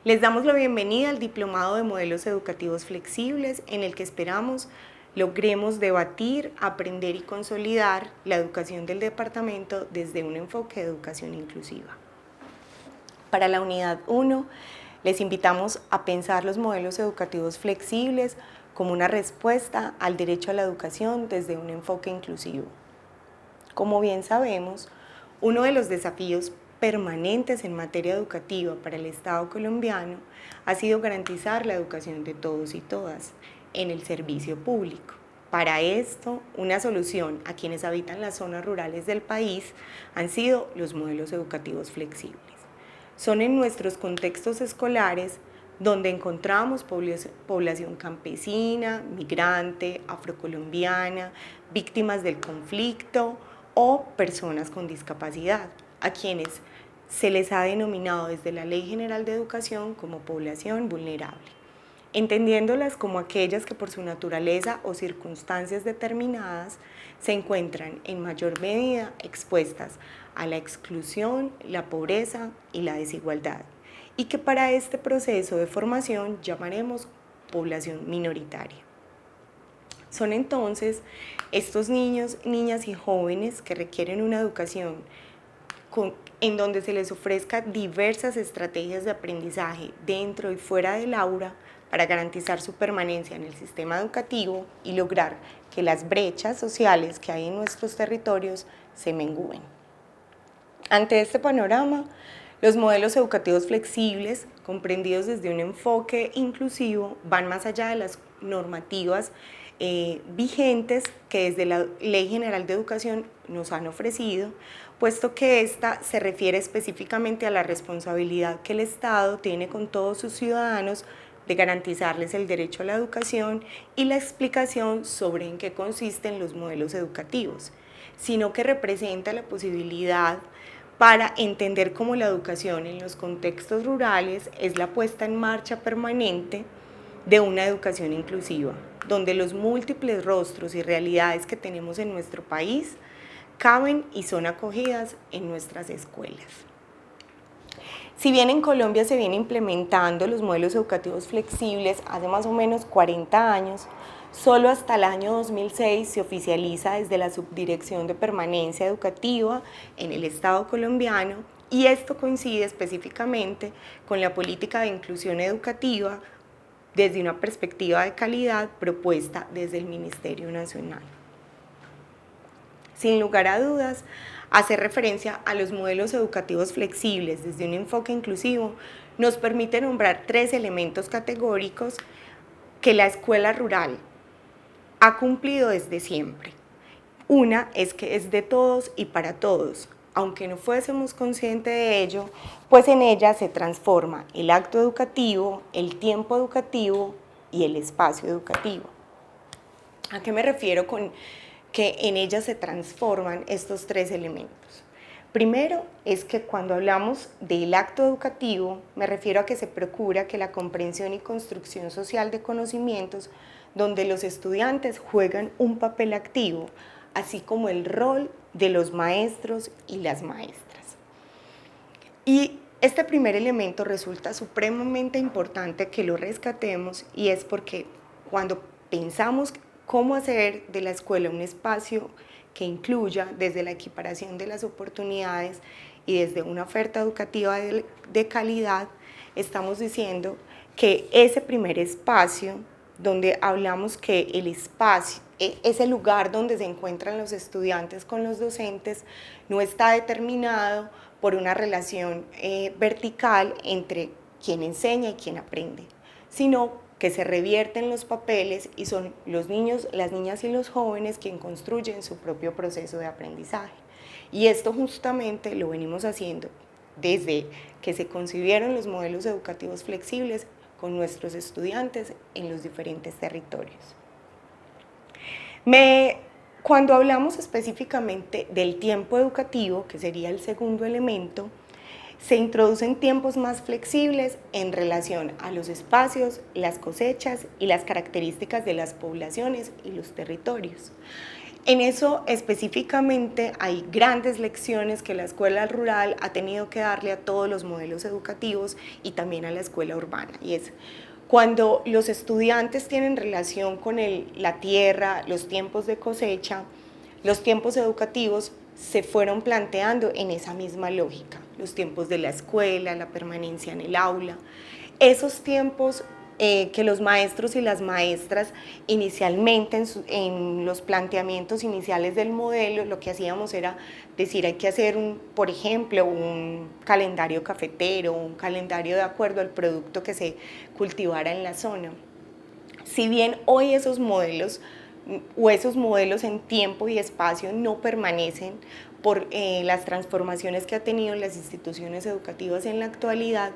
Les damos la bienvenida al Diplomado de Modelos Educativos Flexibles, en el que esperamos logremos debatir, aprender y consolidar la educación del departamento desde un enfoque de educación inclusiva. Para la unidad 1, les invitamos a pensar los modelos educativos flexibles como una respuesta al derecho a la educación desde un enfoque inclusivo. Como bien sabemos, uno de los desafíos permanentes en materia educativa para el Estado colombiano ha sido garantizar la educación de todos y todas en el servicio público. Para esto, una solución a quienes habitan las zonas rurales del país han sido los modelos educativos flexibles. Son en nuestros contextos escolares donde encontramos población campesina, migrante, afrocolombiana, víctimas del conflicto o personas con discapacidad, a quienes se les ha denominado desde la Ley General de Educación como población vulnerable, entendiéndolas como aquellas que por su naturaleza o circunstancias determinadas se encuentran en mayor medida expuestas a la exclusión, la pobreza y la desigualdad, y que para este proceso de formación llamaremos población minoritaria. Son entonces estos niños, niñas y jóvenes que requieren una educación en donde se les ofrezca diversas estrategias de aprendizaje dentro y fuera del aula para garantizar su permanencia en el sistema educativo y lograr que las brechas sociales que hay en nuestros territorios se mengúen. Ante este panorama, los modelos educativos flexibles, comprendidos desde un enfoque inclusivo, van más allá de las normativas vigentes que desde la Ley General de Educación nos han ofrecido, puesto que esta se refiere específicamente a la responsabilidad que el Estado tiene con todos sus ciudadanos de garantizarles el derecho a la educación y la explicación sobre en qué consisten los modelos educativos, sino que representa la posibilidad para entender cómo la educación en los contextos rurales es la puesta en marcha permanente de una educación inclusiva, donde los múltiples rostros y realidades que tenemos en nuestro país caben y son acogidas en nuestras escuelas. Si bien en Colombia se vienen implementando los modelos educativos flexibles hace más o menos 40 años, solo hasta el año 2006 se oficializa desde la Subdirección de Permanencia Educativa en el Estado colombiano, y esto coincide específicamente con la política de inclusión educativa desde una perspectiva de calidad propuesta desde el Ministerio Nacional. Sin lugar a dudas, hacer referencia a los modelos educativos flexibles desde un enfoque inclusivo nos permite nombrar 3 elementos categóricos que la escuela rural ha cumplido desde siempre. Una es que es de todos y para todos, aunque no fuésemos conscientes de ello, pues en ella se transforma el acto educativo, el tiempo educativo y el espacio educativo. ¿A qué me refiero con que en ella se transforman estos 3 elementos? Primero es que cuando hablamos del acto educativo, me refiero a que se procura que la comprensión y construcción social de conocimientos, donde los estudiantes juegan un papel activo, así como el rol de los maestros y las maestras. Y este primer elemento resulta supremamente importante que lo rescatemos, y es porque cuando pensamos cómo hacer de la escuela un espacio que incluya desde la equiparación de las oportunidades y desde una oferta educativa de calidad, estamos diciendo que ese primer espacio, donde hablamos que el espacio es el lugar donde se encuentran los estudiantes con los docentes, no está determinado por una relación vertical entre quien enseña y quien aprende, sino que se revierten los papeles y son los niños, las niñas y los jóvenes quienes construyen su propio proceso de aprendizaje. Y esto justamente lo venimos haciendo desde que se concibieron los modelos educativos flexibles con nuestros estudiantes en los diferentes territorios. Cuando hablamos específicamente del tiempo educativo, que sería el segundo elemento, se introducen tiempos más flexibles en relación a los espacios, las cosechas y las características de las poblaciones y los territorios. En eso específicamente hay grandes lecciones que la escuela rural ha tenido que darle a todos los modelos educativos y también a la escuela urbana, y es cuando los estudiantes tienen relación con la tierra, los tiempos de cosecha, los tiempos educativos se fueron planteando en esa misma lógica, los tiempos de la escuela, la permanencia en el aula, esos tiempos que los maestros y las maestras inicialmente en los planteamientos iniciales del modelo lo que hacíamos era decir hay que hacer por ejemplo un calendario cafetero, un calendario de acuerdo al producto que se cultivara en la zona. Si bien hoy esos modelos en tiempo y espacio no permanecen por las transformaciones que ha tenido las instituciones educativas en la actualidad,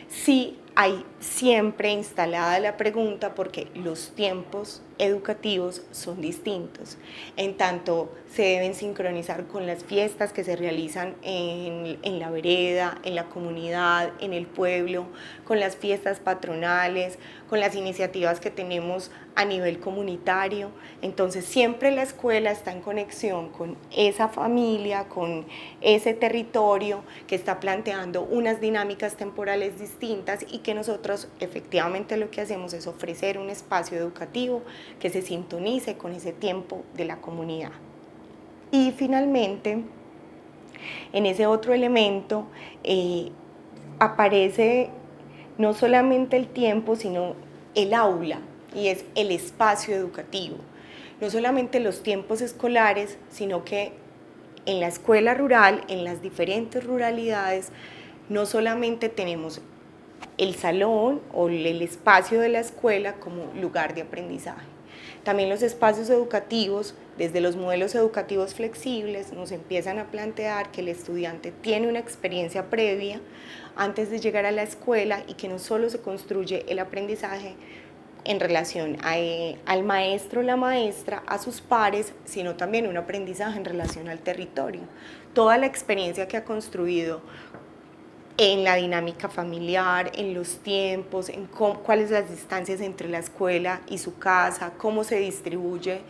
sí hay siempre instalada la pregunta porque los tiempos educativos son distintos, en tanto se deben sincronizar con las fiestas que se realizan en la vereda, en la comunidad, en el pueblo, con las fiestas patronales, con las iniciativas que tenemos a nivel comunitario. Entonces siempre la escuela está en conexión con esa familia, con ese territorio que está planteando unas dinámicas temporales distintas y que nosotros efectivamente lo que hacemos es ofrecer un espacio educativo que se sintonice con ese tiempo de la comunidad. Y finalmente, en ese otro elemento aparece no solamente el tiempo, sino el aula, y es el espacio educativo. No solamente los tiempos escolares, sino que en la escuela rural, en las diferentes ruralidades, no solamente tenemos el salón o el espacio de la escuela como lugar de aprendizaje. También los espacios educativos, desde los modelos educativos flexibles, nos empiezan a plantear que el estudiante tiene una experiencia previa antes de llegar a la escuela y que no solo se construye el aprendizaje en relación al maestro o la maestra, a sus pares, sino también un aprendizaje en relación al territorio. Toda la experiencia que ha construido en la dinámica familiar, en los tiempos, en cuáles las distancias entre la escuela y su casa, cómo se distribuye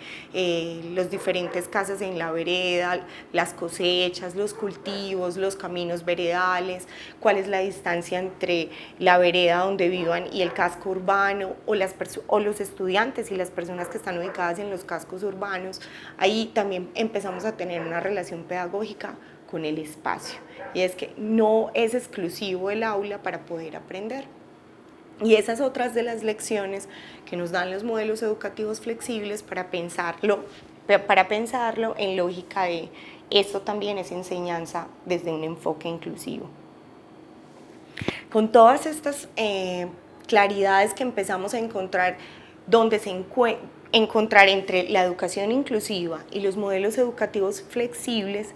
las diferentes casas en la vereda, las cosechas, los cultivos, los caminos veredales, cuál es la distancia entre la vereda donde vivan y el casco urbano, o los estudiantes y las personas que están ubicadas en los cascos urbanos. Ahí también empezamos a tener una relación pedagógica con el espacio, y es que no es exclusivo el aula para poder aprender. Y esas otras de las lecciones que nos dan los modelos educativos flexibles para pensarlo en lógica de esto también es enseñanza desde un enfoque inclusivo. Con todas estas claridades que empezamos a encontrar, donde encontrar entre la educación inclusiva y los modelos educativos flexibles,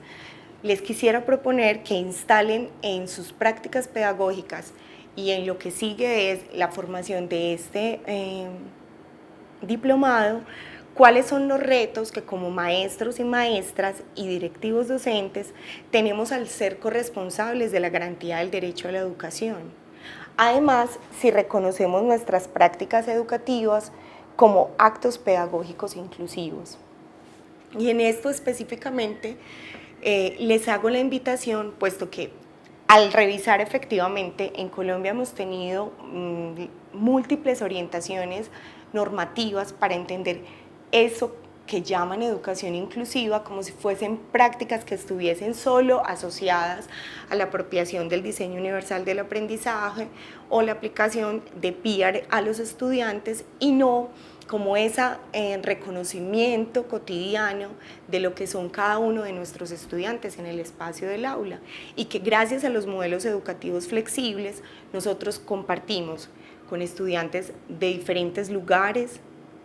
les quisiera proponer que instalen en sus prácticas pedagógicas y en lo que sigue es la formación de este diplomado, cuáles son los retos que como maestros y maestras y directivos docentes tenemos al ser corresponsables de la garantía del derecho a la educación. Además, si reconocemos nuestras prácticas educativas como actos pedagógicos inclusivos. Y en esto específicamente les hago la invitación, puesto que al revisar efectivamente en Colombia hemos tenido múltiples orientaciones normativas para entender eso que llaman educación inclusiva como si fuesen prácticas que estuviesen solo asociadas a la apropiación del diseño universal del aprendizaje o la aplicación de PIAR a los estudiantes y no como ese reconocimiento cotidiano de lo que son cada uno de nuestros estudiantes en el espacio del aula, y que gracias a los modelos educativos flexibles nosotros compartimos con estudiantes de diferentes lugares,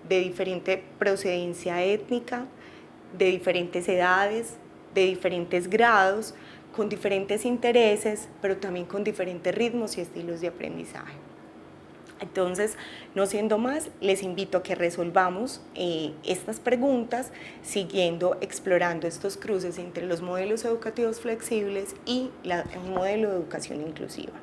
de diferente procedencia étnica, de diferentes edades, de diferentes grados, con diferentes intereses, pero también con diferentes ritmos y estilos de aprendizaje. Entonces, no siendo más, les invito a que resolvamos estas preguntas explorando estos cruces entre los modelos educativos flexibles y el modelo de educación inclusiva.